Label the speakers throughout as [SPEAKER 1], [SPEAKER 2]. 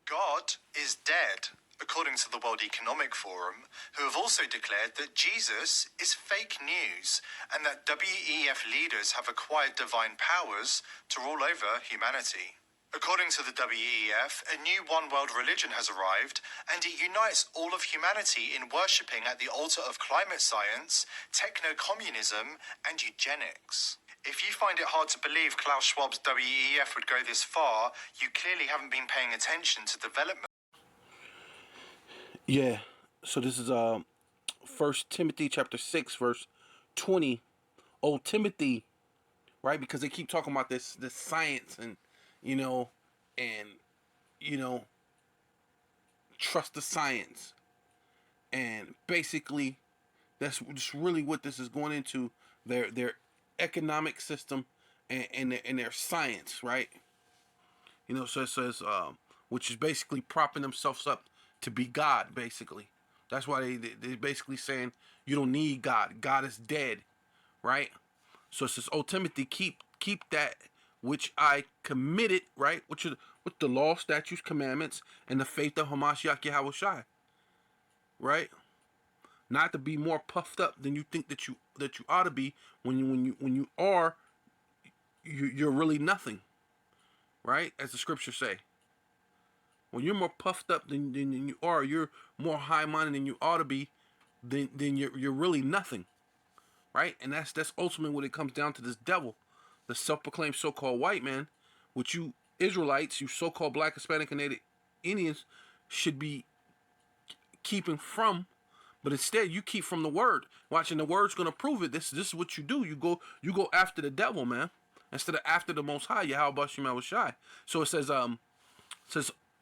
[SPEAKER 1] God is dead, according to the World Economic Forum, who have also declared that Jesus is fake news and that WEF leaders have acquired divine powers to rule over humanity. According to the WEF, a new one world religion has arrived, and it unites all of humanity in worshipping at the altar of climate science, techno-communism, and eugenics. If you find it hard to believe Klaus Schwab's WEF would go this far, you clearly haven't been paying attention to development.
[SPEAKER 2] Yeah, so this is 1 Timothy chapter 6, verse 20. Old Timothy, right? Because they keep talking about this science and trust the science. And basically, that's just really what this is going into, their economic system and their science, right? So it says, which is basically propping themselves up to be God, basically. That's why they're basically saying you don't need God. God is dead, right? So it says, "Oh Timothy, keep that which I committed," right? With the law, statutes, commandments, and the faith of Hamashiach Yahushai, right? Not to be more puffed up than you think that you ought to be. When you are, you're really nothing, right? As the scriptures say. When you're more puffed up than you are, you're more high-minded than you ought to be, then you're really nothing, right? And that's ultimately what it comes down to. This devil, the self-proclaimed so-called white man, which you Israelites, you so-called Black, Hispanic, and Native Indians, should be keeping from, but instead you keep from the word. Watching the word's gonna prove it. This is what you do. You go after the devil, man, instead of after the Most High, Yahweh Shem Shai. So it says,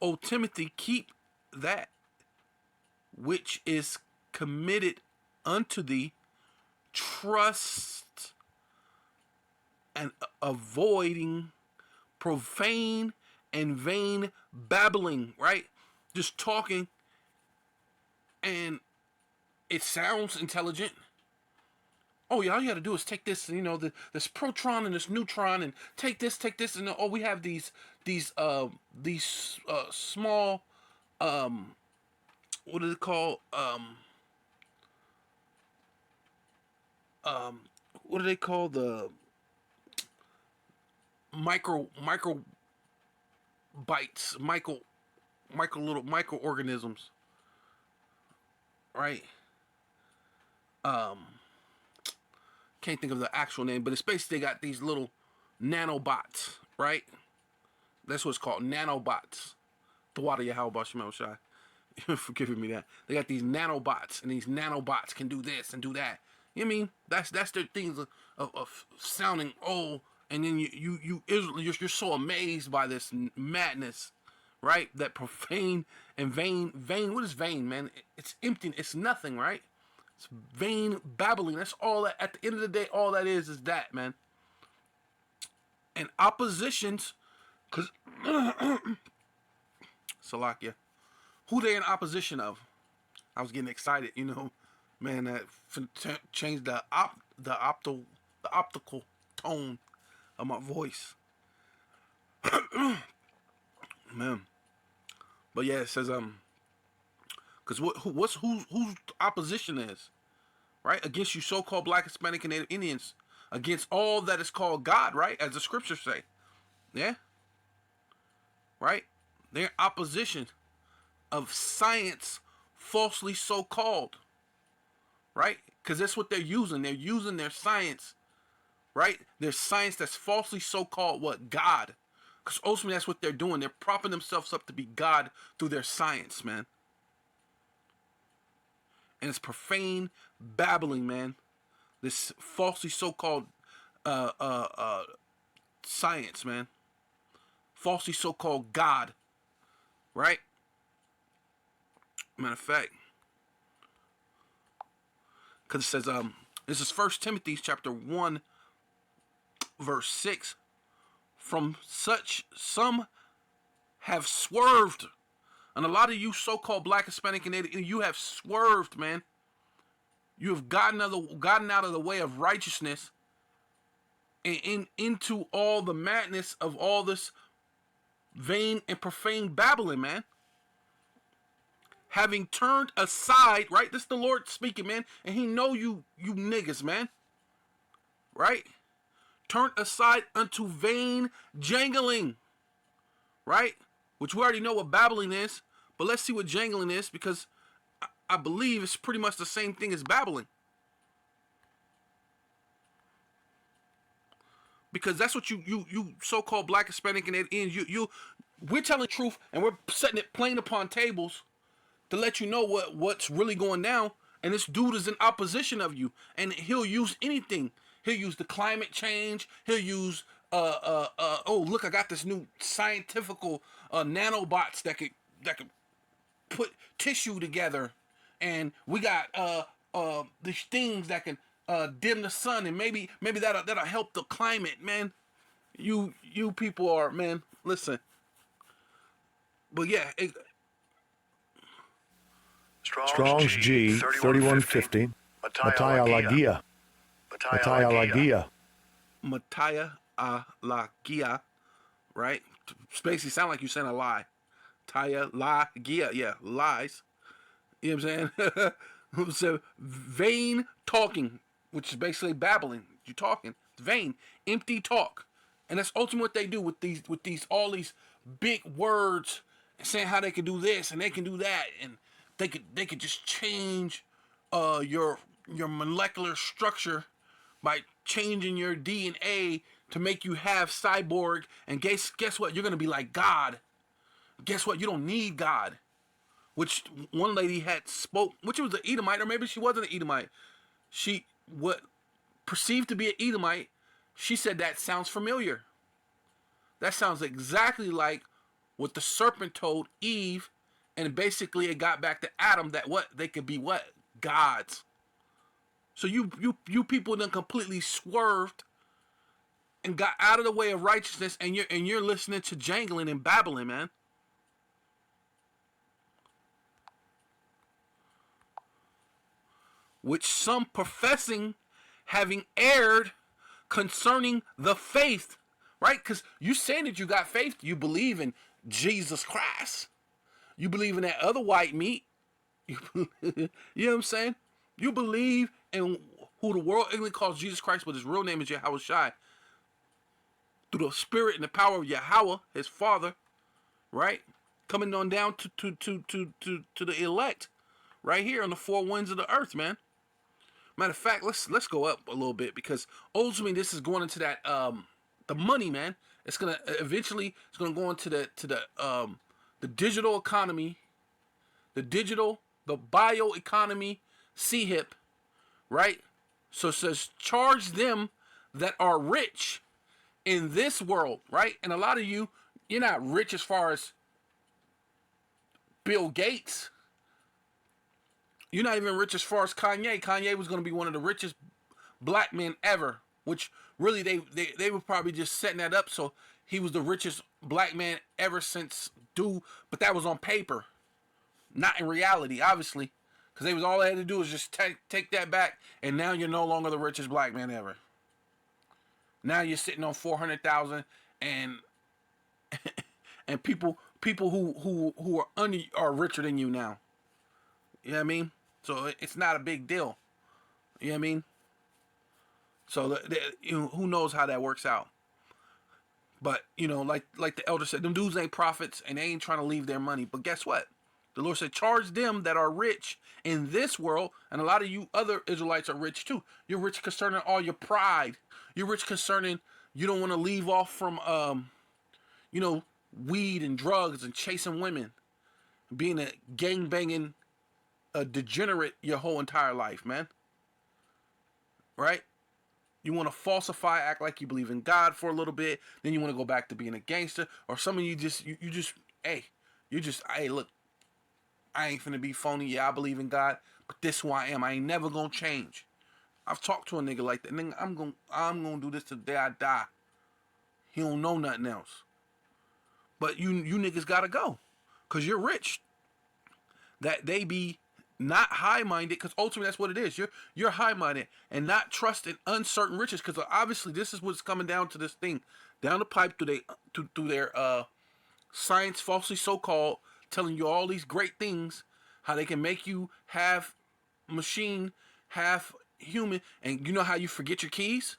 [SPEAKER 2] "O Timothy, keep that which is committed unto thee, trust and avoiding profane and vain babbling," right? Just talking, and it sounds intelligent. Oh yeah, all you got to do is take this, this proton and this neutron, and take this, and we have these small, what is it called? What do they call the micro bites, little microorganisms, right? Can't think of the actual name, but it's basically they got these little nanobots, right? That's what it's called, nanobots. The water Yahweh Shem Shai. For giving me that. They got these nanobots, and these nanobots can do this and do that. You know what I mean? That's their things of sounding old, and then you're so amazed by this madness, right? That profane and vain. What is vain, man? It's empty. It's nothing, right? It's vain babbling. That's all that. At the end of the day, all that is that, man. And oppositions, cause Salakia, who they in opposition of? I was getting excited, man. That changed the optical tone of my voice, man. But yeah, it says because whose opposition is, right? Against you so-called Black, Hispanic, and Native Indians, against all that is called God, right? As the scriptures say, yeah, right? They're opposition of science, falsely so-called, right? Because that's what they're using. They're using their science, right? Their science that's falsely so-called what? God. Because ultimately that's what they're doing. They're propping themselves up to be God through their science, man. And it's profane babbling, man. This falsely so-called science, man. Falsely so-called God, right? Matter of fact, because it says, this is 1 Timothy chapter 1, verse 6. "From such some have swerved." And a lot of you so-called Black, Hispanic, and Native, you have swerved, man. You have gotten out of the way of righteousness and into all the madness of all this vain and profane babbling, man. having turned aside, right? This is the Lord speaking, man, and he know you niggas, man. Right? Turned aside unto vain jangling. Right? Which we already know what babbling is, but let's see what jangling is, because I believe it's pretty much the same thing as babbling. Because that's what you so-called black, Hispanic, and Indian, we're telling the truth, and we're setting it plain upon tables to let you know what's really going down. And this dude is in opposition of you, and he'll use anything. He'll use the climate change. He'll use oh look, I got this new scientifical nanobots that could put tissue together, and we got these things that can dim the sun, and maybe that'll help the climate, man. You people are, man, listen. But yeah,
[SPEAKER 3] Strong's G 3150. Mattia Lagia. Mattia Lagia.
[SPEAKER 2] Mattia Lagia, right? Basically sound like you saying a lie. Mattia Lagia, yeah, lies. You know what I'm saying? So vain talking, which is basically babbling. You're talking. It's vain, empty talk. And that's ultimately what they do with all these big words, saying how they can do this and they can do that, and they could just change your molecular structure by changing your DNA to make you have cyborg. And guess what? You're gonna be like God. Guess what? You don't need God. Which one lady had spoke, which was an Edomite, or maybe she wasn't an Edomite. She what perceived to be an Edomite. She said that sounds familiar. That sounds exactly like what the serpent told Eve, and basically it got back to Adam that what they could be what gods. So you people done completely swerved and got out of the way of righteousness, and you're listening to jangling and babbling, man. Which some professing having erred concerning the faith, right? Because you saying that you got faith, you believe in Jesus Christ, you believe in that other white meat, you know what I'm saying? You believe in who the world England calls Jesus Christ, but his real name is Yahweh Shai, through the spirit and the power of Yahweh, his father, right? Coming on down to the elect, right here on the four winds of the earth, man. Matter of fact, let's go up a little bit, because ultimately this is going into that the money, man. It's gonna eventually go into the digital economy, the bioeconomy, CHIP, right? So it says charge them that are rich in this world, right? And a lot of you're not rich as far as Bill Gates. You're not even rich as far as Kanye. Kanye was going to be one of the richest black men ever, which really they were probably just setting that up so he was the richest black man ever since but that was on paper, not in reality, obviously, because all they had to do was just take that back, and now you're no longer the richest black man ever. Now you're sitting on 400,000, and and people who are under are richer than you now. You know what I mean? So it's not a big deal. You know what I mean? So who knows how that works out? But like the elder said, them dudes ain't prophets, and they ain't trying to leave their money. But guess what? The Lord said, charge them that are rich in this world, and a lot of you other Israelites are rich too. You're rich concerning all your pride. You're rich concerning you don't want to leave off from weed and drugs and chasing women, being a gangbanging a degenerate your whole entire life, man. Right? You want to falsify, act like you believe in God for a little bit, then you want to go back to being a gangster, or some of you just hey, look, I ain't finna be phony. Yeah, I believe in God, but this who I am. I ain't never gonna change. I've talked to a nigga like that. Nigga, I'm gonna do this till the day I die. He don't know nothing else. But you niggas gotta go, cause you're rich. That they be not high-minded, because ultimately that's what it is. You're high-minded and not trusting uncertain riches, because obviously this is what's coming down to this thing, down the pipe through their science, falsely so-called, telling you all these great things, How they can make you half machine, half human, and you know how you forget your keys?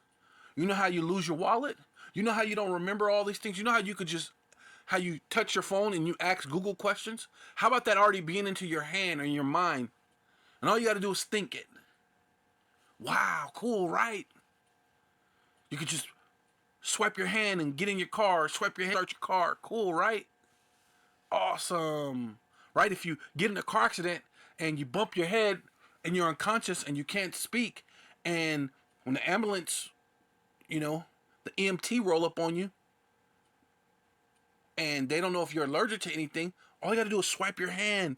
[SPEAKER 2] You know how you lose your wallet? You know how you don't remember all these things? You know how you could just how you touch your phone and you ask Google questions? How about that already being into your hand or in your mind? And all you got to do is think it. Wow, cool, right? You could just swipe your hand and get in your car, swipe your hand, start your car. Cool, right? Awesome. Right? If you get in a car accident and you bump your head and you're unconscious and you can't speak, and when the ambulance, the EMT roll up on you and they don't know if you're allergic to anything, all you got to do is swipe your hand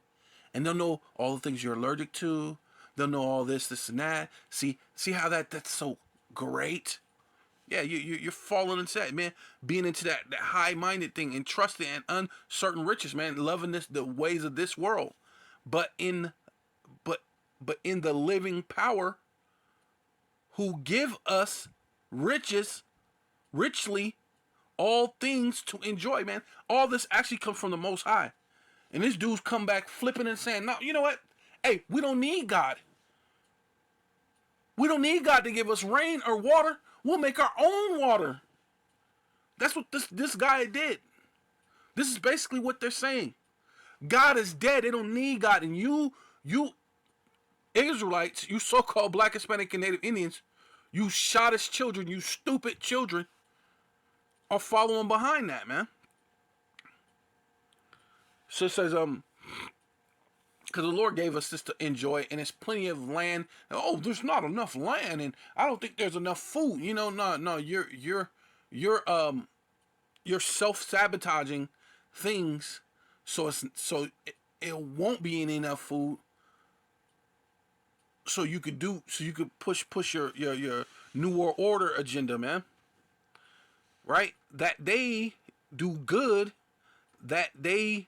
[SPEAKER 2] and they'll know all the things you're allergic to. They'll know all this, and that. See how that's so great? Yeah, you're falling into that, man. Being into that high-minded thing and trusting and uncertain riches, man. Loving the ways of this world, but in the living power, who give us riches, richly, all things to enjoy, man. All this actually comes from the Most High, and this dude's come back flipping and saying, "No, you know what? Hey, we don't need God. We don't need God to give us rain or water. We'll make our own water." That's what this guy did. This is basically what they're saying. God is dead. They don't need God. And you Israelites, you so-called Black, Hispanic, and Native Indians, you shottish children, you stupid children, are following behind that, man. So it says, because the Lord gave us this to enjoy, and there's plenty of land. Oh, there's not enough land, and I don't think there's enough food. No, you're self-sabotaging things, so it won't be enough food. So you could push your New World Order agenda, man. Right? That they do good, that they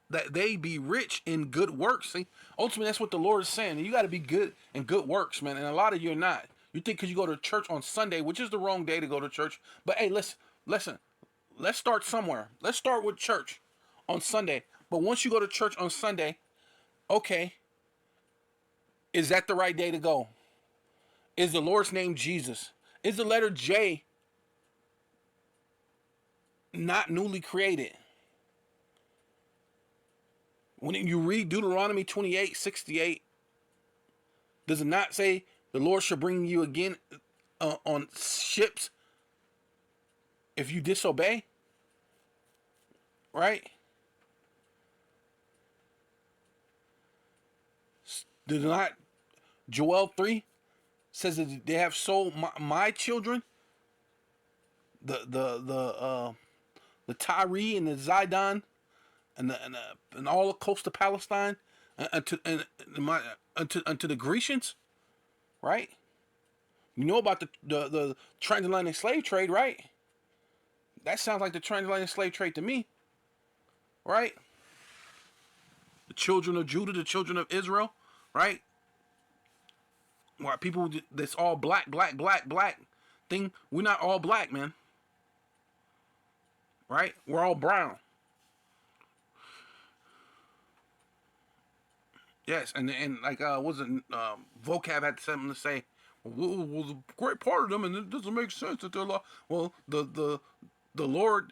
[SPEAKER 2] be rich in good works. See, ultimately, that's what the Lord is saying. You got to be good in good works, man. And a lot of you are not. You think because you go to church on Sunday, which is the wrong day to go to church. But hey, listen. Let's start somewhere. Let's start with church on Sunday. But once you go to church on Sunday, okay, is that the right day to go? Is the Lord's name Jesus? Is the letter J not newly created? When you read Deuteronomy 28:68, does it not say the Lord shall bring you again on ships if you disobey? Right? Does not Joel 3 says that they have sold my children, the Tyre and the Zidon and all the coast of Palestine unto the Grecians, right? You know about the transatlantic slave trade, right? That sounds like the transatlantic slave trade to me, right? The children of Judah, the children of Israel, right? Why people that's all black thing? We're not all black, man. Right? We're all brown. Yes, and like wasn't vocab had something to say. Well, the great part of them, and it doesn't make sense that they're well, the Lord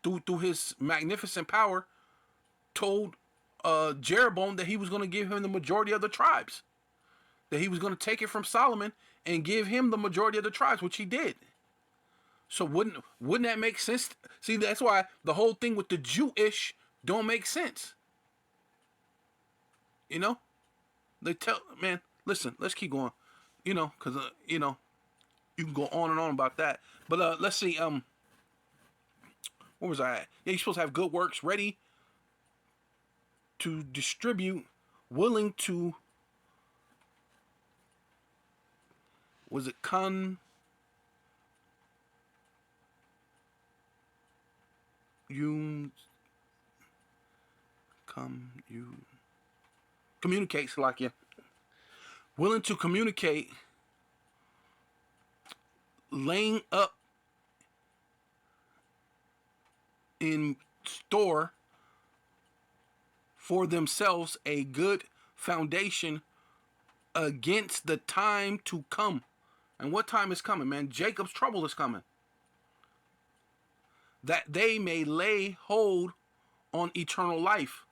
[SPEAKER 2] through His magnificent power told Jeroboam that He was going to give him the majority of the tribes. That He was going to take it from Solomon and give him the majority of the tribes, which He did. So wouldn't that make sense? See, that's why the whole thing with the Jewish don't make sense. They tell, man, listen, let's keep going. Because you can go on and on about that. But let's see. Where was I at? Yeah, you're supposed to have good works ready to distribute, willing to. Was it communicate, Salakia. Willing to communicate, laying up in store for themselves a good foundation against the time to come. And what time is coming, man? Jacob's trouble is coming. That they may lay hold on eternal life.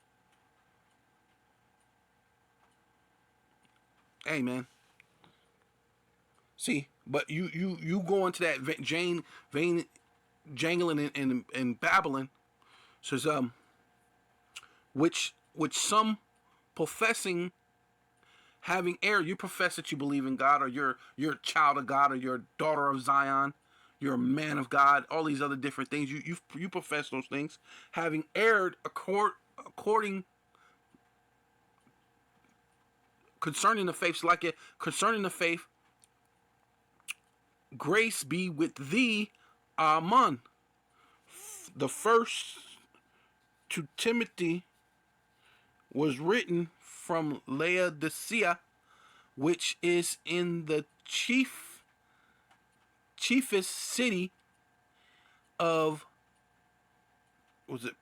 [SPEAKER 2] Hey, man. See, but you go into that vein jangling in Babylon. Says which some professing having error. You profess that you believe in God, or you're a child of God, or you're a daughter of Zion, you're a man of God, all these other different things. You profess those things, having erred according concerning the faith, like it concerning the faith. Grace be with thee, Amen. The first to Timothy was written from Laodicea, which is in the chiefest city of, was it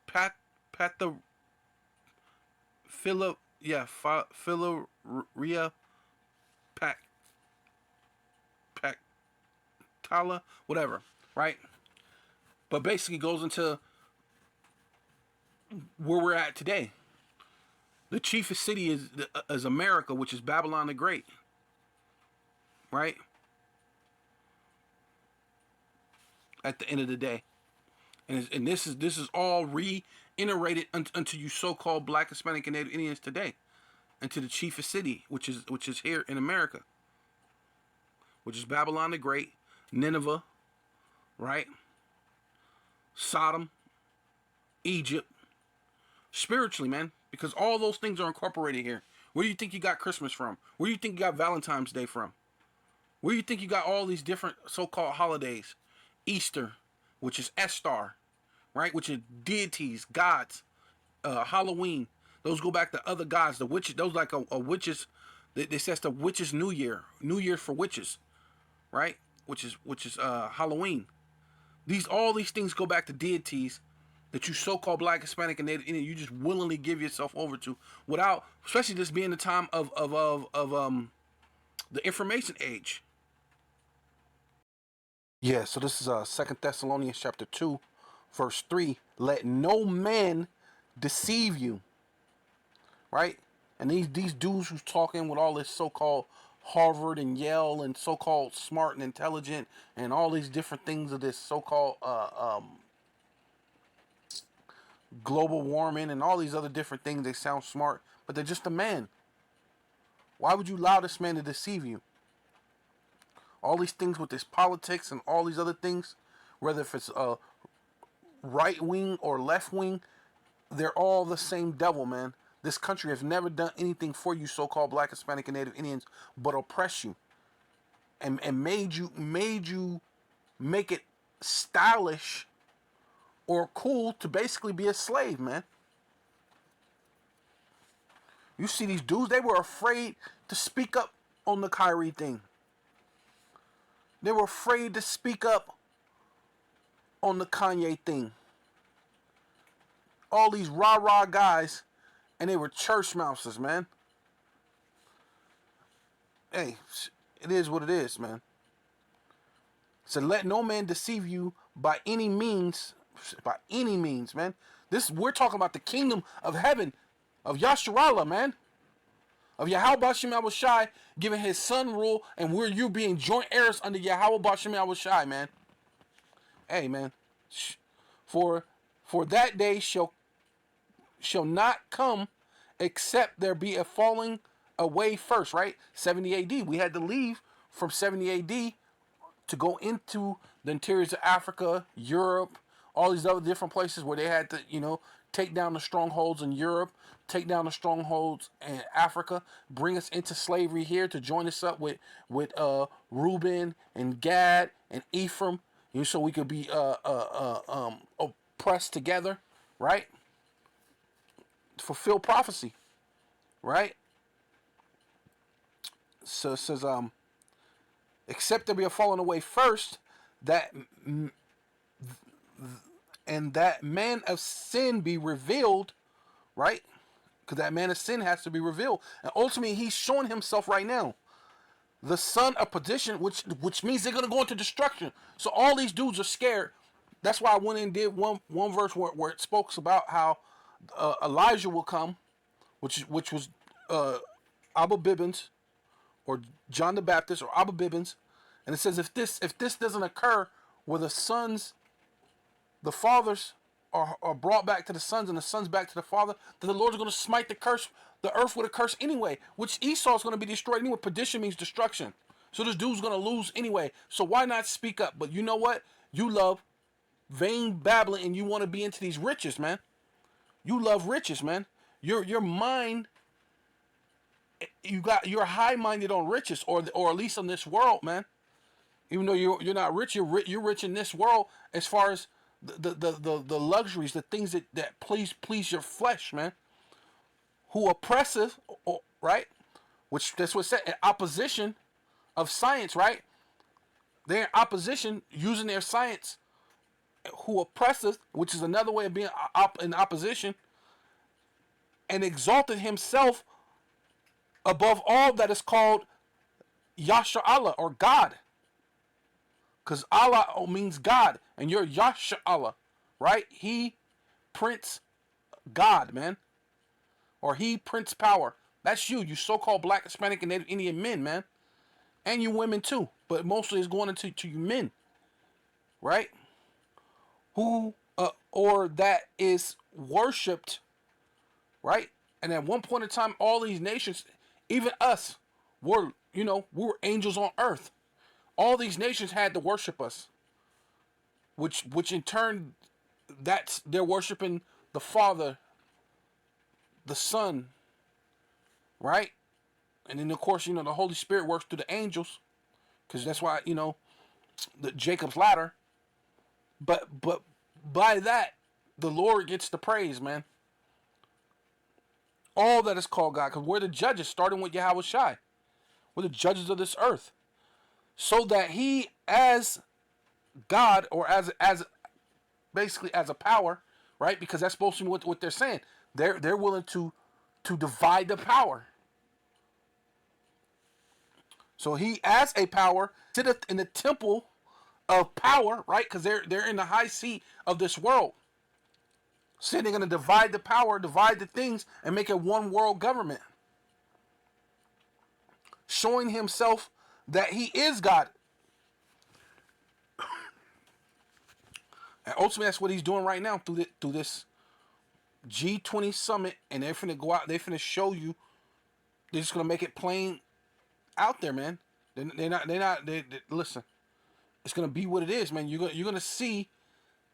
[SPEAKER 2] Philaria, Pactala, whatever, right? But basically goes into where we're at today. The chiefest city is America, which is Babylon the Great, right? At the end of the day, and this is all reiterated unto you so-called Black, Hispanic, and Native Indians today, and to the chiefest city, which is here in America, which is Babylon the Great, Nineveh, right? Sodom, Egypt, spiritually, man, because all those things are incorporated here. Where do you think you got Christmas from? Where do you think you got Valentine's Day from? Where do you think you got all these different so-called holidays? Easter, which is Estar, right? Which is deities, gods. Halloween, those go back to other gods. The witches, those like a witches. They says the witches' New Year for witches, right? Which is Halloween. All these things go back to deities that you so-called Black, Hispanic, and Native Indian, you just willingly give yourself over to, without, especially this being the time of the information age. Yeah, so this is 2 Thessalonians chapter 2, verse 3. Let no man deceive you, right? And these dudes who's talking with all this so-called Harvard and Yale and so-called smart and intelligent and all these different things of this so-called global warming and all these other different things, they sound smart, but they're just a man. Why would you allow this man to deceive you? All these things with this politics and all these other things, whether if it's right wing or left wing, they're all the same devil, man. This country has never done anything for you so-called Black, Hispanic, and Native Indians but oppress you and made you make it stylish or cool to basically be a slave, man. You see these dudes, they were afraid to speak up on the Kyrie thing. They were afraid to speak up on the Kanye thing. All these rah-rah guys, and they were church mouses, man. Hey, it is what it is, man. So let no man deceive you by any means, man. We're talking about the kingdom of heaven, of Yasharallah, man. Of Yahweh Bashem Yahushai giving his son rule, and you being joint heirs under Yahweh Bashem Yahushai, man. Hey, man. For that day shall not come except there be a falling away first, right? 70 AD. We had to leave from 70 AD to go into the interiors of Africa, Europe, all these other different places where they had to, take down the strongholds in Europe, take down the strongholds in Africa, bring us into slavery here to join us up with Reuben and Gad and Ephraim, so we could be oppressed together, right? Fulfill prophecy, right? So it says, except there be a falling away first, and that man of sin be revealed, right? because that man of sin has to be revealed. And ultimately, he's showing himself right now. The son of perdition, which means they're going to go into destruction. So all these dudes are scared. That's why I went and did one verse where it spoke about how Elijah will come, which was Abba Bibbins, or John the Baptist, or Abba Bibbins. And it says if this doesn't occur, where the fathers are brought back to the sons and the sons back to the father, then the Lord's going to smite the earth with a curse anyway, which Esau's going to be destroyed anyway. Perdition means destruction. So this dude's going to lose anyway. So why not speak up? But you know what? You love vain babbling and you want to be into these riches, man. You love riches, man. Your mind, you're high-minded on riches, or at least on this world, man. Even though you're not rich, you're rich in this world as far as the luxuries, the things that please your flesh, man. Who oppressive, right? Which that's what said in opposition of science, right? They're in opposition using their science. Who oppressive, which is another way of being in opposition, and exalted himself above all that is called Yasha Allah, or God. Because Allah means God, and you're Yasha Allah, right? He, Prince God, man. Or he, Prince Power. That's you so-called Black, Hispanic, and Native Indian men, man. And you women too, but mostly it's going into you men, right? Who, or that is worshipped, right? And at one point in time, all these nations, even us, we were angels on earth. All these nations had to worship us, which in turn, they're worshiping the Father, the Son, right? And then of course, the Holy Spirit works through the angels, because that's why the Jacob's ladder. But by that, the Lord gets the praise, man. All that is called God, because we're the judges, starting with Yahweh Shai. We're the judges of this earth. So that he, as God, or as basically as a power, right? Because that's supposed to be what they're saying. They're willing to divide the power. So he, as a power, sitteth in the temple of power, right? Because they're in the high seat of this world. Saying they're going to divide the power, divide the things, and make it one world government. Showing himself that he is God. And ultimately, that's what he's doing right now through this G20 summit. And they're finna go out. They're finna show you. They're just gonna make it plain out there, man. They're not. Listen. It's gonna be what it is, man. You're gonna see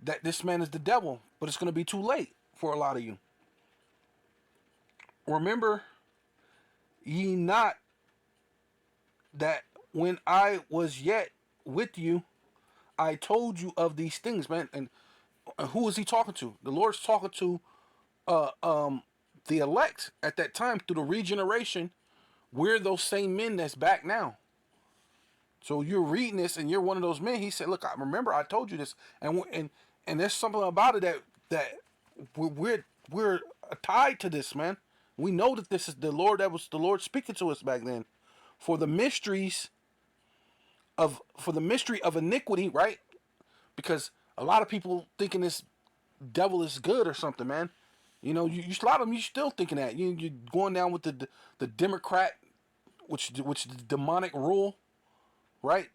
[SPEAKER 2] that this man is the devil, but it's gonna be too late for a lot of you. Remember, ye not that when I was yet with you, I told you of these things, man. And who is he talking to? The Lord's talking to the elect at that time through the regeneration. We're those same men that's back now. So you're reading this and you're one of those men. He said, look, I remember I told you this. And there's something about it that we're tied to this, man. We know that this is the Lord, that was the Lord speaking to us back then. For the mystery of iniquity, right? Because a lot of people thinking this devil is good or something, man. You a lot of them, you still thinking that. You're going down with the Democrat, which is demonic rule, right?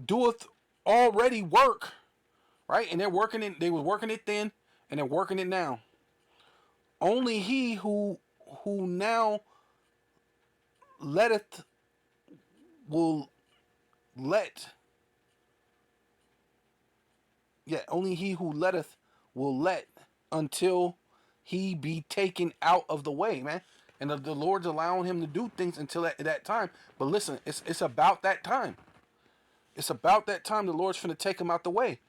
[SPEAKER 2] Doeth already work, right? And they're working it. They were working it then, and they're working it now. Only he who now letteth will let. Yeah, only he who letteth will let until he be taken out of the way, man. And the Lord's allowing him to do things until that time. But listen, it's about that time. It's about that time the Lord's finna take him out the way.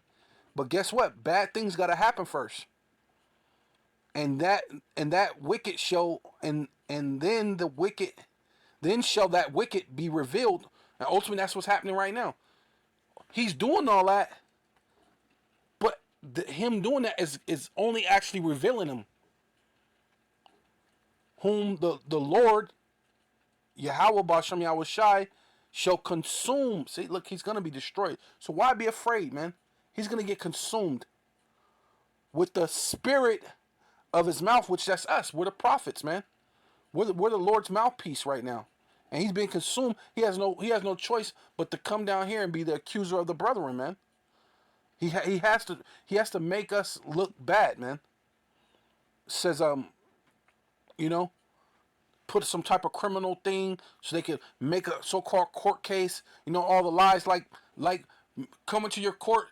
[SPEAKER 2] But guess what? Bad things gotta happen first. And that wicked shall and then the wicked, then shall that wicked be revealed. And ultimately that's what's happening right now. He's doing all that, but him doing that is only actually revealing him. whom the Lord, Yahweh Bashem Yahweh Shai, shall consume. See, look, he's going to be destroyed. So why be afraid, man? He's going to get consumed with the spirit of his mouth, which that's us. We're the prophets, man. We're the Lord's mouthpiece right now. And he's being consumed. He has no choice but to come down here and be the accuser of the brethren, man. He has to make us look bad, man. Says you know, put some type of criminal thing so they could make a so-called court case. You know, all the lies like coming to your courtroom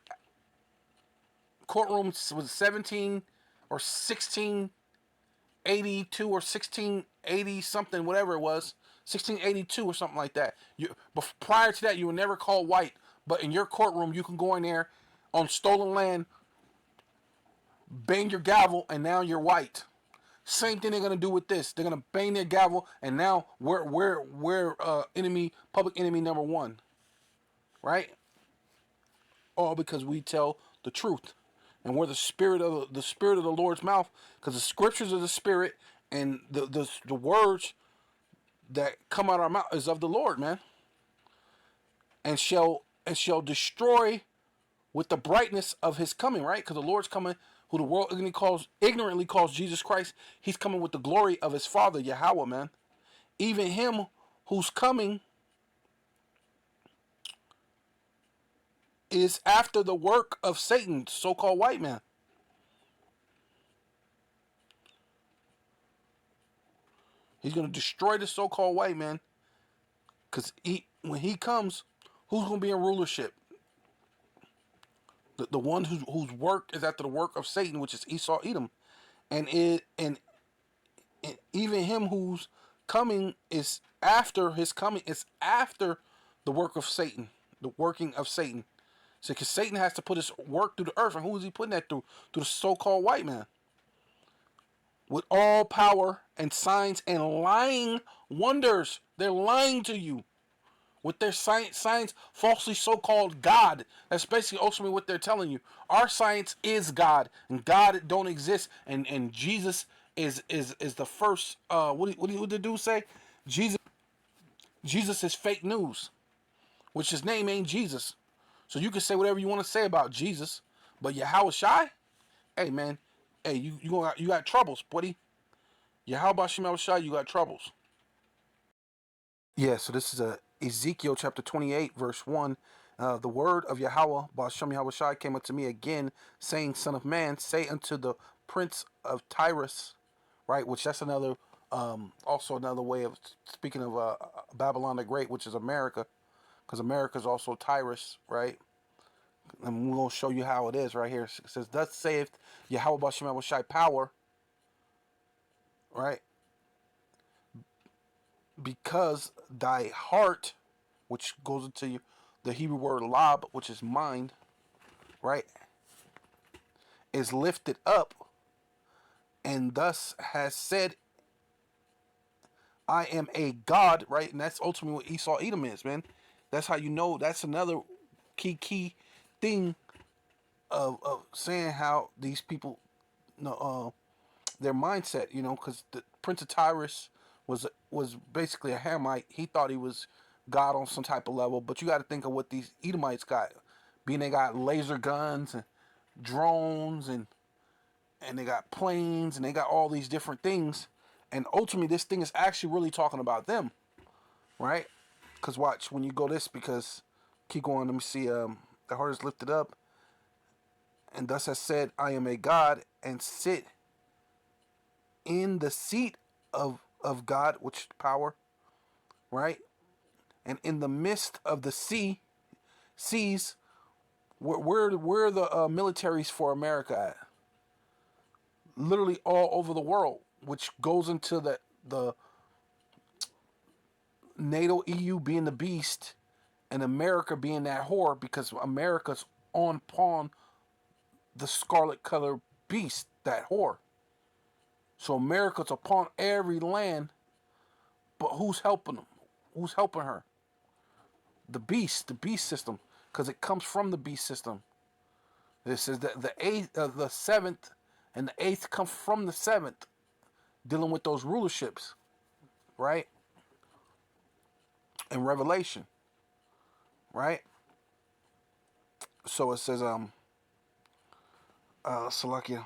[SPEAKER 2] was 17 or 1682 or 1680 something, whatever it was, 1682 or something like that. But prior to that, you were never called white. But in your courtroom, you can go in there on stolen land, bang your gavel, and now you're white. Same thing they're gonna do with this. They're gonna bang their gavel, and now we're public enemy number one, right? All because we tell the truth, and we're the spirit of the Lord's mouth, because the scriptures are the spirit, and the words that come out of our mouth is of the Lord, man, and shall destroy with the brightness of his coming, right? Because the Lord's coming, who the world ignorantly calls Jesus Christ. He's coming with the glory of his Father, Yahweh, man. Even him who's coming is after the work of Satan, so-called white man. He's going to destroy the so-called white man, because when he comes, who's going to be in rulership? The one whose work is after the work of Satan, which is Esau, Edom, and even him who's coming is after his coming. It's after the work of Satan, the working of Satan. So, because Satan has to put his work through the earth, and who is he putting that through? Through the so-called white man, with all power and signs and lying wonders. They're lying to you with their science falsely so-called God. That's basically ultimately what they're telling you. Our science is God, and God don't exist, and Jesus is the first. What did the dude say? Jesus is fake news, which his name ain't Jesus. So you can say whatever you want to say about Jesus, but Yahweh Shai, hey man, hey you got troubles, buddy. Yahweh Shai, you got troubles. Yeah, so this is Ezekiel chapter 28, verse 1. The word of Yahweh, Ba'ashem Yahweh Shai, came unto me again, saying, Son of man, say unto the prince of Tyrus, right, which that's another, also another way of speaking of Babylon the Great, which is America, because America is also Tyrus, right? And we're going to show you how it is right here. It says, Thus saith Yahweh Ba'ashem Yahweh Shai, power, right? Because thy heart, which goes into the Hebrew word lob, which is mind, right, is lifted up, and thus has said, I am a God, right? And that's ultimately what Esau Edom is, man. That's how you know. That's another key thing of saying how these people, their mindset, because the Prince of Tyrus was basically a Hamite. He thought he was God on some type of level, but you got to think of what these Edomites got. Being they got laser guns and drones and they got planes and they got all these different things, and ultimately this thing is actually really talking about them, right? Because watch when you go this, because keep going. Let me see. The heart is lifted up, and thus has said, I am a God, and sit in the seat of God, which is power, right? And in the midst of the seas, where the militaries for America at? Literally all over the world, which goes into the NATO EU being the beast, and America being that whore, because America's on pawn the scarlet color beast, that whore. So America's upon every land, but who's helping them? Who's helping her? The beast system, because it comes from the beast system. This is the seventh and the eighth come from the seventh dealing with those rulerships, right? In Revelation, right? So it says, Salakia.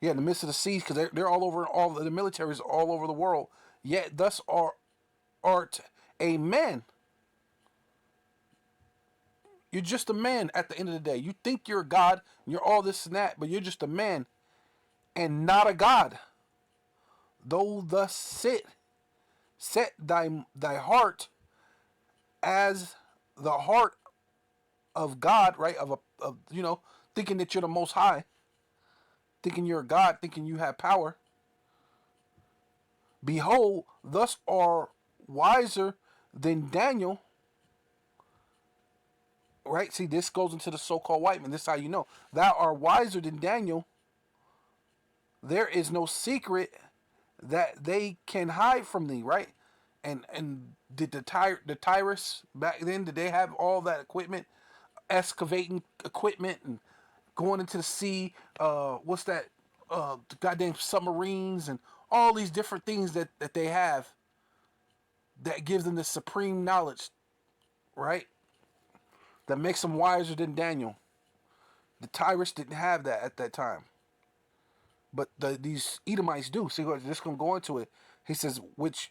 [SPEAKER 2] Yeah, in the midst of the seas, because they're all over, all the militaries all over the world. Yet thus art a man. You're just a man at the end of the day. You think you're a god, and you're all this and that, but you're just a man and not a god. Though thus set thy heart as the heart of God, right? Of thinking that you're the most high, thinking you're a god, thinking you have power. Behold, thus are wiser than Daniel. Right? See, this goes into the so-called white man. This is how you know. Thou art wiser than Daniel. There is no secret that they can hide from thee, right? And did the Tyrus back then, did they have all that equipment, excavating equipment and going into the sea, what's that, the goddamn submarines and all these different things that they have that gives them the supreme knowledge, right? That makes them wiser than Daniel. The Tyrus didn't have that at that time. But these Edomites do. See, we're just going to go into it. He says, which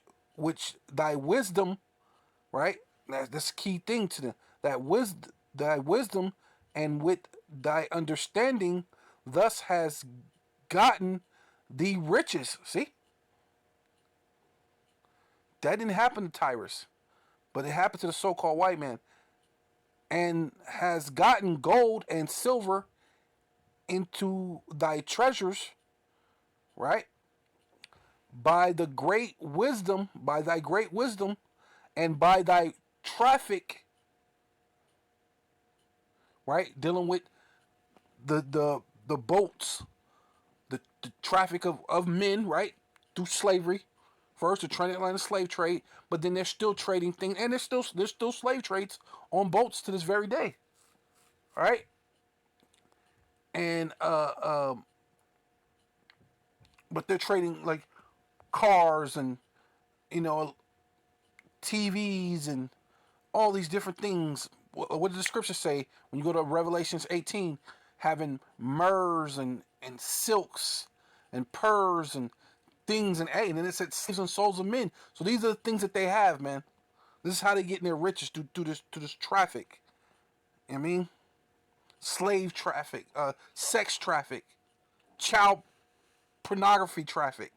[SPEAKER 2] thy wisdom, right? That's a key thing to them. Thy wisdom and with thy understanding thus has gotten the riches. See? That didn't happen to Tyrus, but it happened to the so-called white man. And has gotten gold and silver into thy treasures, right? By thy great wisdom, and by thy traffic, right? Dealing with the boats, the traffic of men, right? Through slavery. First, the transatlantic slave trade, but then they're still trading things, and there's still slave trades on boats to this very day. All right, and but they're trading like cars and you know TVs and all these different things. What does the scripture say when you go to Revelations 18? Having myrrhs and silks and purrs and things and then it said slaves and souls of men. So these are the things that they have, man. This is how they get their riches through this traffic. You know what I mean? Slave traffic, sex traffic, child pornography traffic.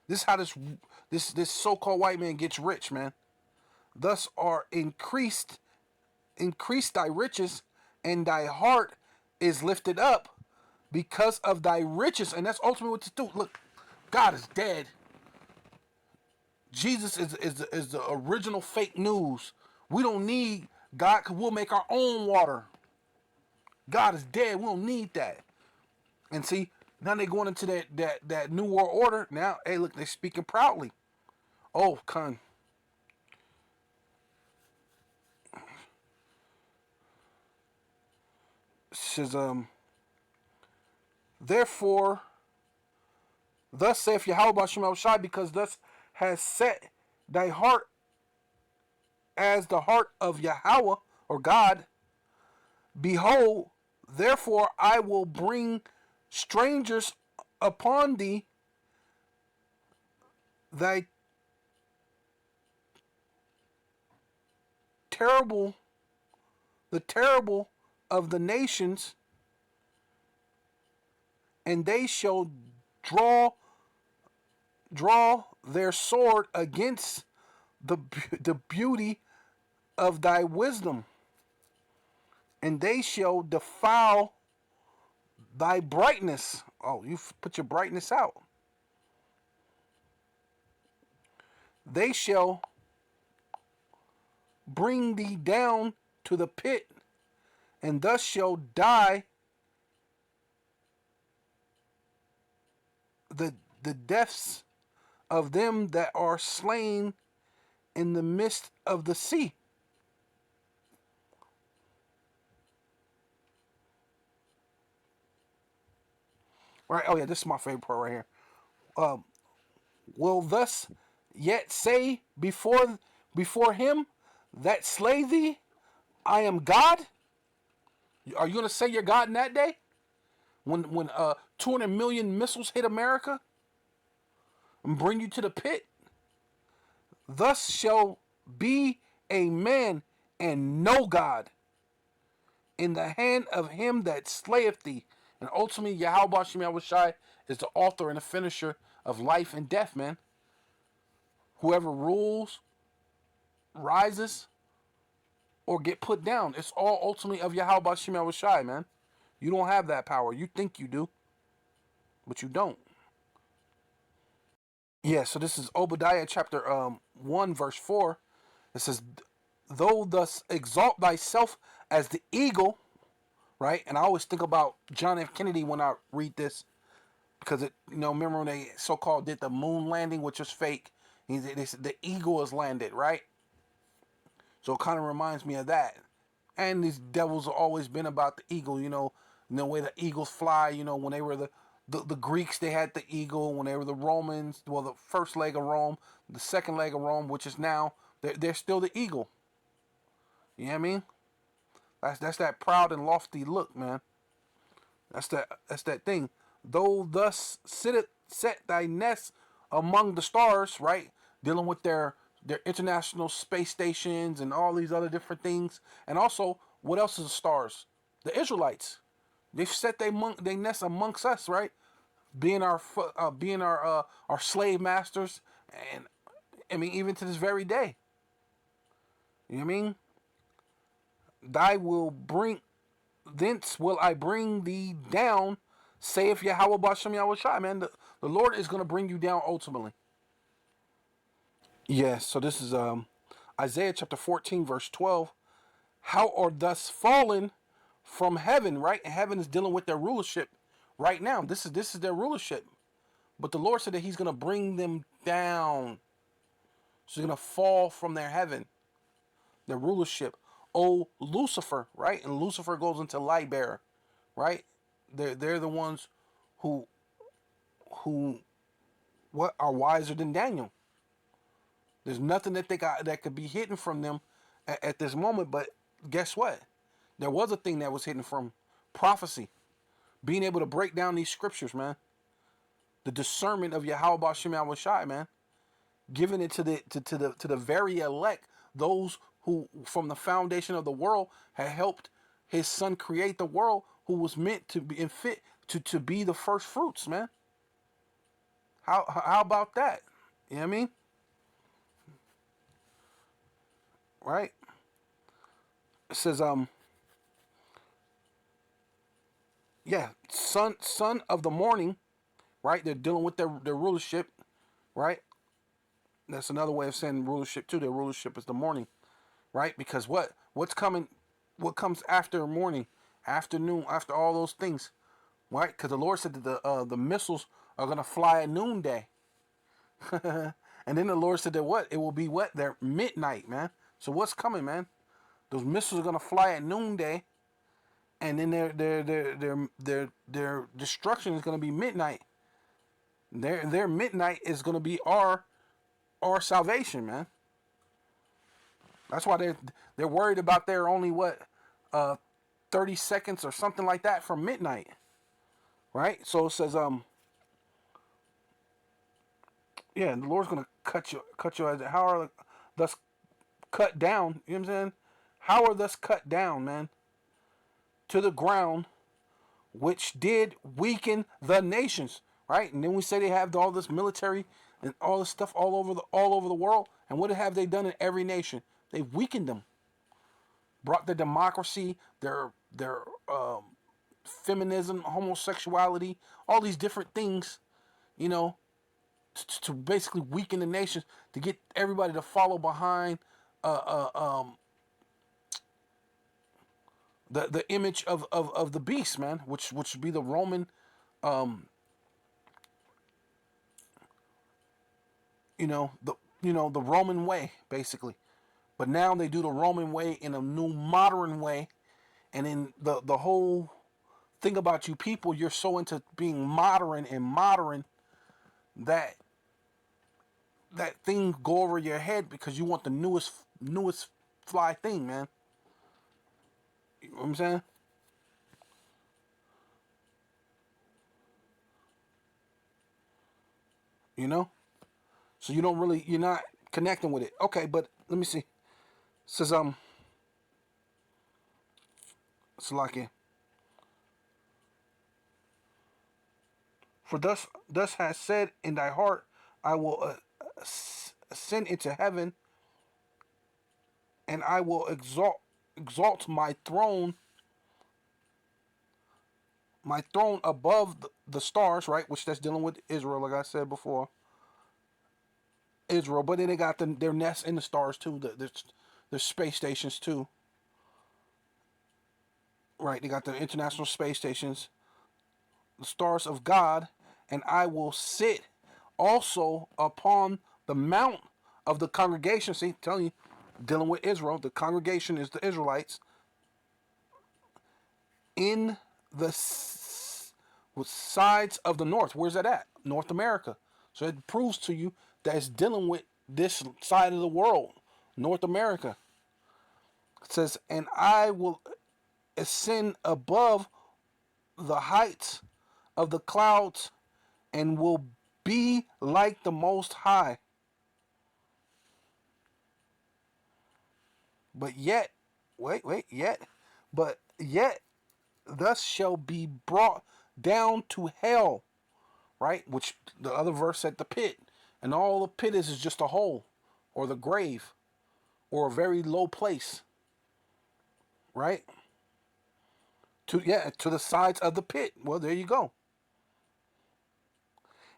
[SPEAKER 2] This is how this so-called white man gets rich, man. Thus are increased thy riches, and thy heart is lifted up because of thy riches. And that's ultimately what to do. Look, God is dead. Jesus is the original fake news. We don't need God because we'll make our own water. God is dead. We don't need that. And see, now they're going into that new world order. Now, hey, look, they're speaking proudly. Oh, con. Says, therefore, thus saith Yahweh Bashem Shai, because thus has set thy heart as the heart of Yahweh or God. Behold, therefore I will bring strangers upon thee, thy the terrible of the nations, and they shall draw their sword against the beauty of thy wisdom, and they shall defile thy brightness. Oh, you put your brightness out. They shall bring thee down to the pit, and thus shall die the deaths of them that are slain in the midst of the sea. Right? Oh yeah, this is my favorite part right here. will thus yet say before him that slay thee, I am God? Are you gonna say you're God in that day? When 200 million missiles hit America and bring you to the pit? Thus shall be a man and no God in the hand of him that slayeth thee. And ultimately, Yahweh Shem Yahushai is the author and the finisher of life and death, man. Whoever rules, rises, or get put down, it's all ultimately of Yahweh Shem Yahushai, man. You don't have that power. You think you do, but you don't. Yeah, so this is Obadiah chapter 1, verse 4. It says, though thus exalt thyself as the eagle, right? And I always think about John F. Kennedy when I read this, because remember when they so-called did the moon landing, which was fake. They said the eagle has landed, right? So it kind of reminds me of that. And these devils have always been about the eagle, the way the eagles fly, when they were the Greeks, they had the eagle. When they were the Romans, well, the first leg of Rome, the second leg of Rome, which is now, they're still the eagle. You know what I mean? That's that proud and lofty look, man. That's that thing. Though thus set thy nest among the stars, right? Dealing with their international space stations and all these other different things. And also, what else is the stars? The Israelites. They've set their nest amongst us, right? Being our slave masters, and I mean even to this very day. You know what I mean? Thy will bring Thence will I bring thee down, saith Yahweh Bashem Yahushai. Man, the Lord is going to bring you down ultimately. Yes, so this is Isaiah chapter 14, verse 12. How are thus fallen from heaven, right? And heaven is dealing with their rulership right now. This is their rulership. But the Lord said that he's going to bring them down. So they're going to fall from their heaven, their rulership. Oh, Lucifer, right? And Lucifer goes into light bearer, right? They're the ones who what are wiser than Daniel. There's nothing that they got that could be hidden from them at this moment. But guess what? There was a thing that was hidden from prophecy, being able to break down these scriptures, man. The discernment of Yahweh Shem Yahushai, man, giving it to the very elect, those who from the foundation of the world had helped his son create the world, who was meant to be and fit to be the first fruits, man. How about that? You know what I mean? Right? It says, son of the morning, right? They're dealing with their rulership, right? That's another way of saying rulership too. Their rulership is the morning, right? Because what comes after morning, afternoon, after all those things, right? Because the Lord said that the missiles are gonna fly at noonday, and then the Lord said that what? It will be what? They're midnight, man. So what's coming, man? Those missiles are gonna fly at noonday, and then their destruction is gonna be midnight. Their midnight is gonna be our salvation, man. That's why they're worried about their only 30 seconds or something like that from midnight, right? So it says the Lord's gonna cut you as how are thus cut down. You know what I'm saying? How are thus cut down, man, to the ground, which did weaken the nations, right? And then we say they have all this military and all this stuff all over the world. And what have they done in every nation? They've weakened them, brought their democracy, their feminism, homosexuality, all these different things, to basically weaken the nations, to get everybody to follow behind the image of the beast, man, which would be the Roman, the Roman way, basically. But now they do the Roman way in a new modern way, and in the whole thing about you people, you're so into being modern, that thing go over your head because you want the newest fly thing, man. You know what I'm saying? You know? So you're not connecting with it. Okay, but let me see. It says it's like, for thus has said in thy heart, I will ascend into heaven, and I will exalt my throne above the stars, right? Which that's dealing with Israel, like I said before. Israel, but then they got their nests in the stars too. There's space stations too, right? They got the international space stations, the stars of God, and I will sit also upon the mount of the congregation. See, telling you, dealing with Israel, the congregation is the Israelites in the sides of the north. Where's that at? North America. So it proves to you that it's dealing with this side of the world, North America. It says, and I will ascend above the heights of the clouds and will be like the Most High. But yet, but yet, thus shall be brought down to hell, right? Which the other verse said the pit. And all the pit is just a hole or the grave or a very low place, right? To the sides of the pit. Well, there you go.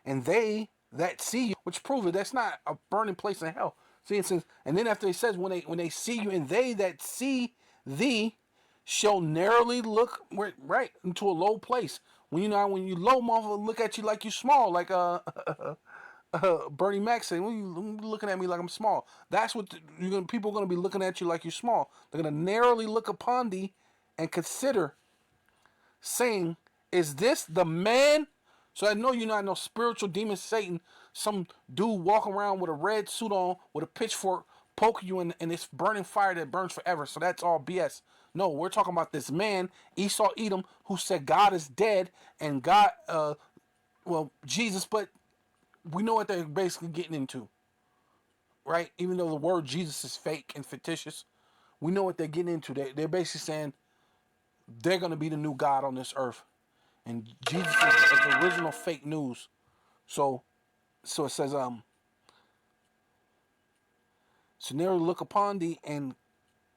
[SPEAKER 2] And they that see you, which proves it, that's not a burning place in hell. See, it says, and then after it says, when they see you, and they that see thee shall narrowly look right into a low place. When you low, motherfucker look at you like you small, like Bernie Mac said, when you looking at me like I'm small. That's what people are gonna be looking at you like you're small. They're gonna narrowly look upon thee and consider, saying, "Is this the man?" So I know you're not no spiritual demon Satan, some dude walking around with a red suit on with a pitchfork poking you in this burning fire that burns forever. So that's all BS. No, we're talking about this man, Esau Edom, who said God is dead and God, Jesus, but we know what they're basically getting into, right? Even though the word Jesus is fake and fictitious, we know what they're getting into. They're basically saying they're going to be the new God on this earth. And Jesus is the original fake news. So it says, so narrowly look upon thee and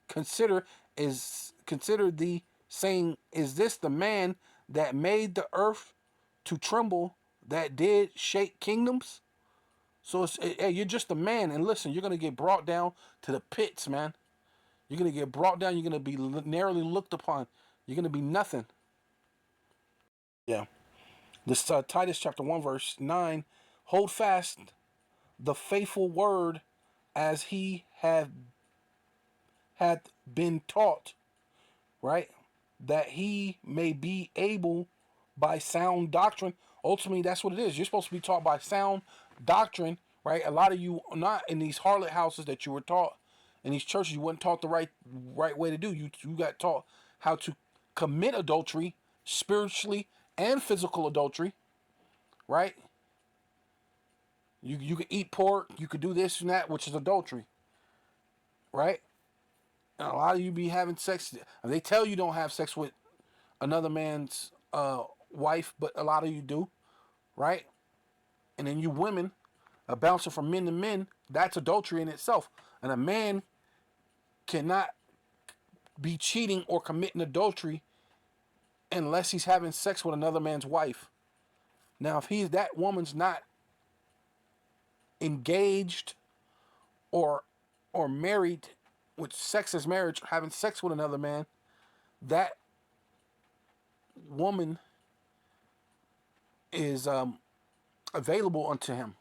[SPEAKER 2] consider thee, saying, is this the man that made the earth to tremble, that did shake kingdoms? So hey, you're just a man, and listen, you're gonna get brought down to the pits, man. You're gonna get brought down. You're gonna be narrowly looked upon. You're gonna be nothing. Yeah. This Titus chapter 1 verse 9, hold fast the faithful word as he had been taught, right? That he may be able by sound doctrine. Ultimately, that's what it is. You're supposed to be taught by sound doctrine, right? A lot of you are not in these harlot houses that you were taught in these churches. You weren't taught the right way to do. You got taught how to commit adultery, spiritually and physical adultery, right? You can eat pork, you could do this and that, which is adultery, right? And a lot of you be having sex. They tell you don't have sex with another man's wife, but a lot of you do, right? And then you women are bouncing from men to men. That's adultery in itself. And a man cannot be cheating or committing adultery unless he's having sex with another man's wife. Now, if that woman's not engaged or married, with sex as marriage, having sex with another man, that woman is available unto him,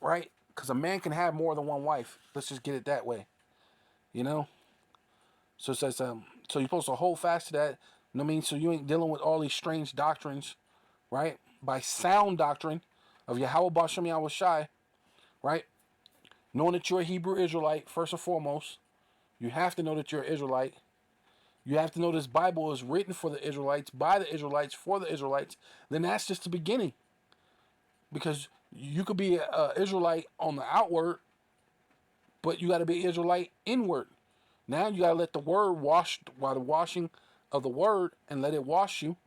[SPEAKER 2] right? Because a man can have more than one wife. Let's just get it that way, you know. So it says, so you're supposed to hold fast to that. You know what I mean? So you ain't dealing with all these strange doctrines, right? By sound doctrine, of Yahweh Bashem Yahweh Shai, right? Knowing that you're a Hebrew Israelite, first and foremost, you have to know that you're an Israelite. You have to know this Bible is written for the Israelites, by the Israelites, for the Israelites. Then that's just the beginning. Because you could be an Israelite on the outward, but you got to be an Israelite inward. Now you got to let the word wash, by the washing of the word, and let it wash you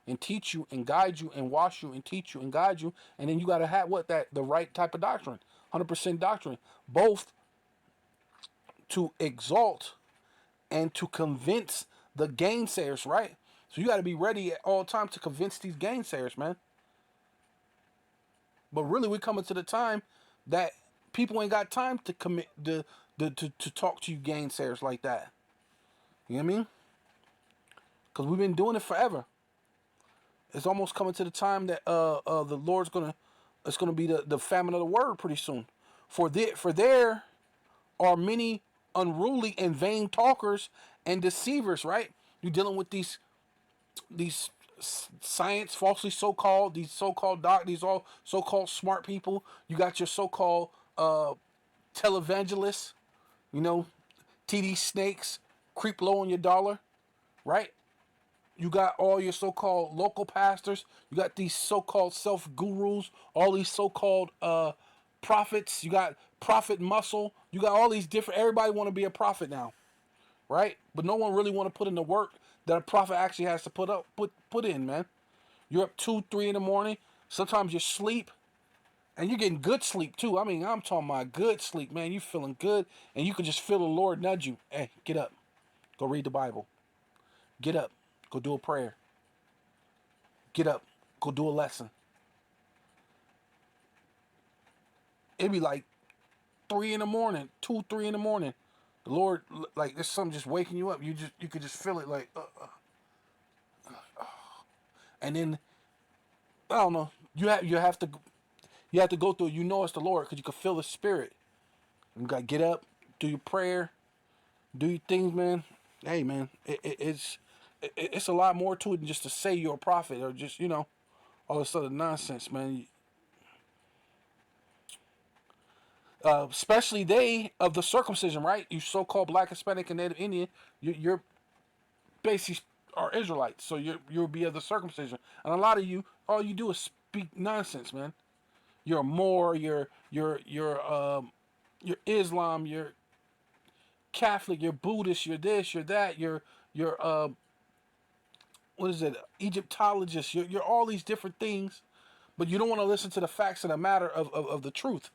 [SPEAKER 2] and teach you and guide you and wash you and teach you and guide you. And then you got to have the right type of doctrine, 100% doctrine, both to exalt and to convince the gainsayers, right? So you got to be ready at all times to convince these gainsayers, man. But really, we're coming to the time that people ain't got time to commit to talk to you gainsayers like that. You know what I mean? Because we've been doing it forever. It's almost coming to the time that the Lord's it's gonna be the famine of the word pretty soon. For there are many unruly and vain talkers and deceivers, right? You're dealing with these science falsely so-called, these so-called these all so-called smart people. You got your so-called televangelists, you know, TD snakes, creep low on your dollar, right? You got all your so-called local pastors. You got these so-called self-gurus, all these so-called prophets. You got prophet muscle. You got all these different, everybody want to be a prophet now, right? But no one really want to put in the work that a prophet actually has to put in, man. You're up 2, 3 in the morning. Sometimes you sleep, and you're getting good sleep too. I mean, I'm talking about good sleep, man. You feeling good, and you can just feel the Lord nudge you. Hey, get up, go read the Bible. Get up, go do a prayer. Get up, go do a lesson. It'd be like 3 in the morning, 2, 3 in the morning. The Lord, like there's something just waking you up. You could just feel it, like, and then I don't know. You have to go through it. You know it's the Lord because you can feel the Spirit. You got to get up, do your prayer, do your things, man. Hey, man, it's a lot more to it than just to say you're a prophet or just all this other nonsense, man. Especially they of the circumcision, right? You so-called Black, Hispanic, and Native Indian, you're basically are Israelites, so you'll be of the circumcision. And a lot of you, all you do is speak nonsense, man. You're a Moor, you're Islam, you're Catholic, you're Buddhist, you're this, you're that, you're what is it, Egyptologist, you're all these different things, but you don't want to listen to the facts of the matter of the truth.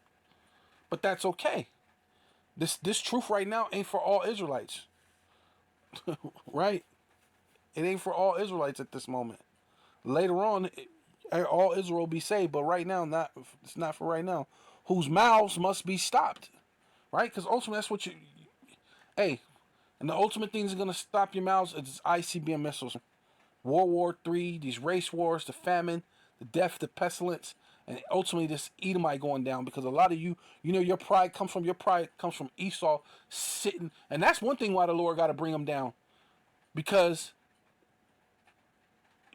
[SPEAKER 2] But that's okay. This truth right now ain't for all Israelites. Right? It ain't for all Israelites at this moment. Later on, all Israel will be saved, but right now, it's not for right now. Whose mouths must be stopped, right? Because ultimately, that's what hey, and the ultimate thing that's gonna stop your mouths is ICBM missiles, World War III, these race wars, the famine, the death, the pestilence, and ultimately this Edomite going down. Because a lot of your pride comes from Esau sitting, and that's one thing why the Lord got to bring him down, because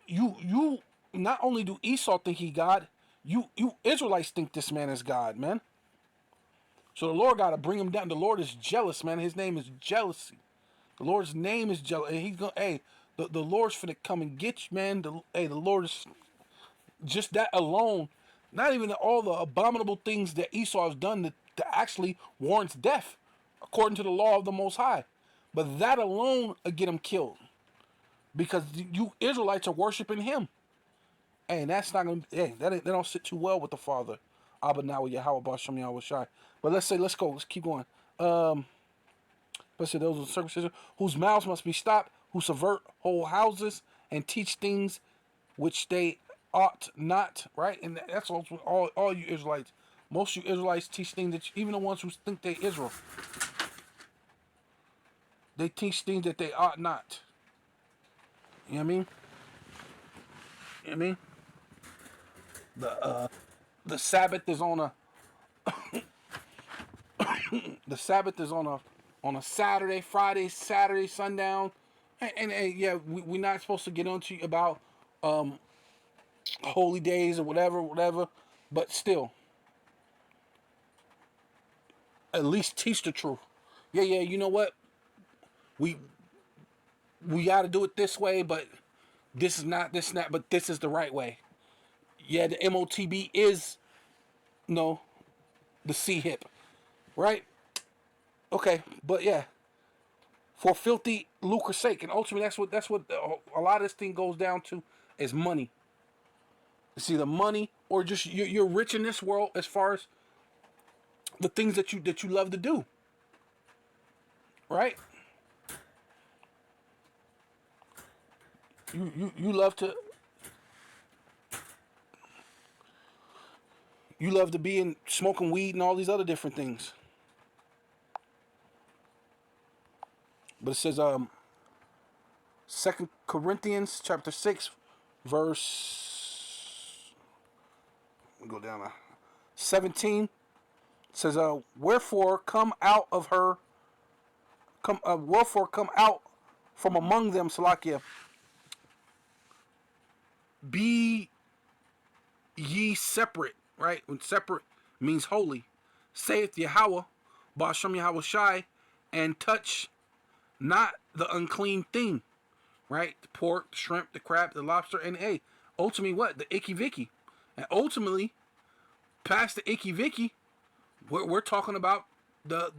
[SPEAKER 2] you not only do Esau think he God, you Israelites think this man is God, man. So the Lord got to bring him down. The Lord is jealous, man. His name is jealousy. The Lord's name is jealous, and he's gonna. Hey, the Lord's finna come and get you, man. The Lord is just that alone. Not even all the abominable things that Esau has done that actually warrants death, according to the law of the Most High. But that alone will get him killed, because you Israelites are worshiping him. Hey, and that's not gonna. Hey, that don't sit too well with the Father. Abba Nawa Yahweh Bashem Yahweh Shai. But let's go. Let's keep going. Let's say those are circumcision whose mouths must be stopped, who subvert whole houses and teach things which they ought not. Right, and that's also all you Israelites. Most of you Israelites teach things that even the ones who think they Israel, they teach things that they ought not. You know what I mean? You know what I mean? The Sabbath is on a the Sabbath is on a Saturday, Friday, Saturday sundown, and yeah, we're not supposed to get into about holy days or whatever. But still, at least teach the truth. Yeah, yeah, you know what? We we got to do it this way, but this is not, but this is the right way. Yeah, the MOTB is no the C hip, right? Okay, but yeah, for filthy lucre's sake, and ultimately that's what a lot of this thing goes down to is money. It's either money or just you're rich in this world as far as the things that you love to do, right? You love to be in smoking weed and all these other different things. But it says 2 Corinthians chapter 6 verse, go down to 17. It says wherefore come out of her wherefore come out from among them, Salakia, be ye separate, right? When separate means holy, saith Yahweh, Ba'ashem Yahweh Shai, and touch not the unclean thing, right? The pork, the shrimp, the crab, the lobster, and ultimately what? The icky vicky. And ultimately, past the icky vicky, we're talking about the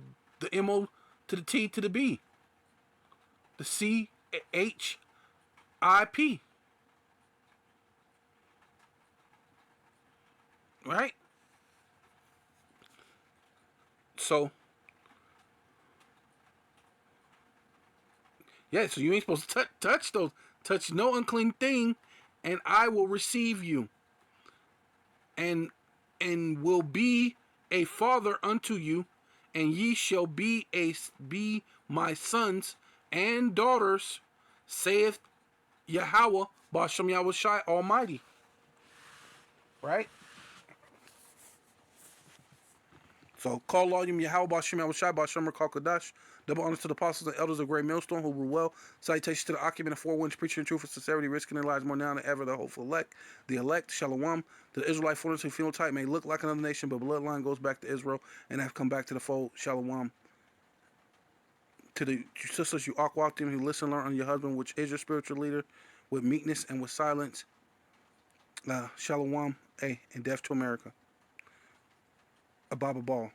[SPEAKER 2] MO to the T to the B. The CHIP. Right? So, yeah, so you ain't supposed to touch those. Touch no unclean thing, and I will receive you. And will be a father unto you, and ye shall be my sons and daughters, saith Yahweh, Ba'ashem Yahweh Shai Almighty. Right? So call all you Yahweh, Ba'ashem Yahweh Shai, Ba'ashem Rakal Kadash. Double honors to the apostles and elders of Great Millstone who rule well. Salutations to the occupant of 4 winds, preaching the truth with sincerity, risking their lives more now than ever. The hopeful elect, Shalom. To the Israelite foreigners who phenotype may look like another nation, but bloodline goes back to Israel and have come back to the fold. Shalom. To the sisters, you Aquatim who listen, learn on your husband, which is your spiritual leader, with meekness and with silence. Shalom. And death to America. Ababa Ball.